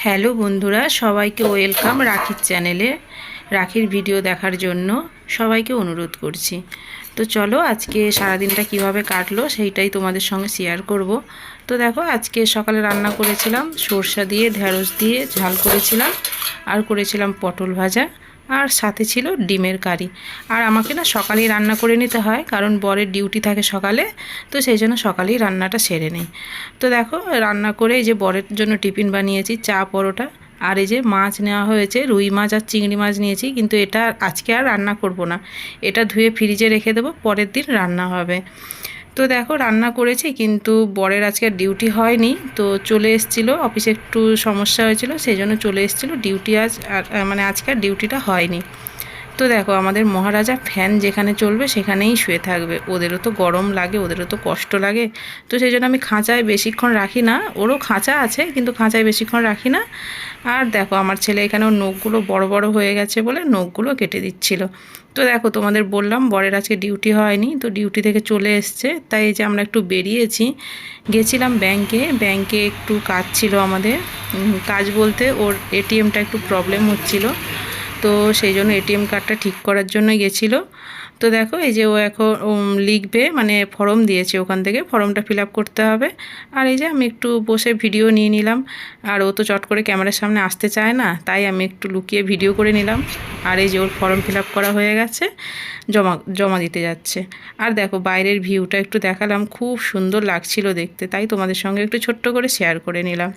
Hello বন্ধুরা, সবাইকে welcome রাখির চ্যানেলে। রাখির ভিডিও দেখার জন্য সবাইকে অনুরোধ করছি। তো চলো আজকে সারাদিনটা কিভাবে কাটলো সেইটাই তোমাদের সঙ্গে শেয়ার করব। তো দেখো, আজকে সকালে রান্না করেছিলাম সরষা দিয়ে ঢেঁড়স দিয়ে ঝাল করেছিলাম, আর করেছিলাম পটল ভাজা, আর সাথে ছিল ডিমের কারি। আর আমাকে না সকালেই রান্না করে নিতে হয়, কারণ বরের ডিউটি থাকে সকালে, তো সেই জন্য সকালেই রান্নাটা সেরে নেই। তো দেখো, রান্না করে এই যে বরের জন্য টিফিন বানিয়েছি, চা পরোটা, আর এই যে মাছ নেওয়া হয়েছে, রুই মাছ আর চিংড়ি মাছ নিয়েছি, কিন্তু এটা আজকে আর রান্না করব না, এটা ধুয়ে ফ্রিজে রেখে দেবো, পরের দিন রান্না হবে। তো দেখো, রান্না করেছি, কিন্তু বরের আজকে ডিউটি হয়নি, তো চলে এসেছিলো অফিসে, একটু সমস্যা হয়েছিল, সেই জন্য চলে এসেছিলো ডিউটি আজ, মানে আজকে আর ডিউটিটা হয়নি। তো দেখো, আমাদের মহারাজা ফ্যান যেখানে চলবে সেখানেই শুয়ে থাকবে, ওদেরও তো গরম লাগে, ওদেরও তো কষ্ট লাগে। তো সেই জন্য আমি খাঁচায় বেশিক্ষণ রাখি না, ওরও খাঁচা আছে কিন্তু খাঁচায় বেশিক্ষণ রাখি না। আর দেখো, আমার ছেলে এখানে ওর নখগুলো বড় বড় হয়ে গেছে বলে নখগুলো কেটে দিচ্ছিল। তো দেখো, তোমাদের বললাম বরের আজকে ডিউটি হয়নি, তো ডিউটি থেকে চলে এসছে, তাই এই যে আমরা একটু বেরিয়েছি, গেছিলাম ব্যাংকে একটু কাজ ছিল আমাদের। কাজ বলতে ওর এটিএমটা একটু প্রবলেম হচ্ছিল, তো সেই জন্য এটিএম কার্ডটা ঠিক করার জন্যই গেছিলো। তো দেখো, এই যে ও এখন লিখবে, মানে ফর্ম দিয়েছে, ওখান থেকে ফর্মটা ফিল আপ করতে হবে। আর এই যে আমি একটু বসে ভিডিও নিয়ে নিলাম, আর ও তো চট করে ক্যামেরার সামনে আসতে চায় না, তাই আমি একটু লুকিয়ে ভিডিও করে নিলাম। আর এই যে ওর ফর্ম ফিল আপ করা হয়ে গেছে, জমা জমা দিতে যাচ্ছে। আর দেখো, বাইরের ভিউটা একটু দেখালাম, খুব সুন্দর লাগছিল দেখতে, তাই তোমাদের সঙ্গে একটু ছোট্ট করে শেয়ার করে নিলাম।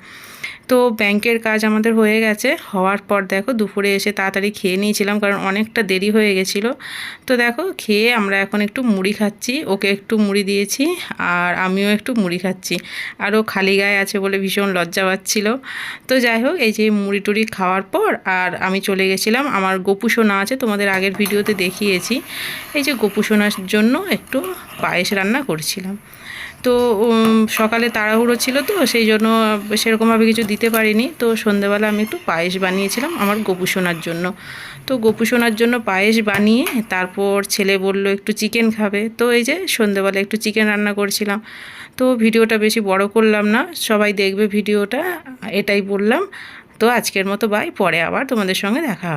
তো ব্যাংকের কাজ আমাদের হয়ে গেছে, হওয়ার পর দেখো দুপুরে এসে তাড়াতাড়ি খেয়ে নিয়েছিলাম, কারণ অনেকটা দেরি হয়ে গেছিলো। তো দেখো, খেয়ে আমরা এখন একটু মুড়ি খাচ্ছি, ওকে একটু মুড়ি দিয়েছি, আর আমিও একটু মুড়ি খাচ্ছি। আর ও খালি গায়ে আছে বলে ভীষণ লজ্জা পাচ্ছিল। তো যাই হোক, এই যে মুড়ি টুড়ি খাওয়ার পর আর আমি চলে গেছিলাম, আমার গোপু সোনা আছে, তোমাদের আগের ভিডিওতে দেখিয়েছি, এই যে গোপু সোনার জন্য একটু পায়েস রান্না করছিলাম। তো সকালে তাড়াহুড়ো ছিল, তো সেই জন্য সেরকমভাবে কিছু দিতে পারিনি। তো সন্ধ্যেবেলা আমি একটু পায়েস বানিয়েছিলাম আমার গোপু সোনার জন্য। তো গোপু সোনার জন্য পায়েস বানিয়ে তারপর ছেলে বলল একটু চিকেন খাবে, তো এই যে সন্ধ্যেবেলা একটু চিকেন রান্না করছিলাম। তো ভিডিওটা বেশি বড় করলাম না, সবাই দেখবে ভিডিওটা, এটাই বললাম। তো আজকের মতো বাই, পরে আবার তোমাদের সঙ্গে দেখা হবে।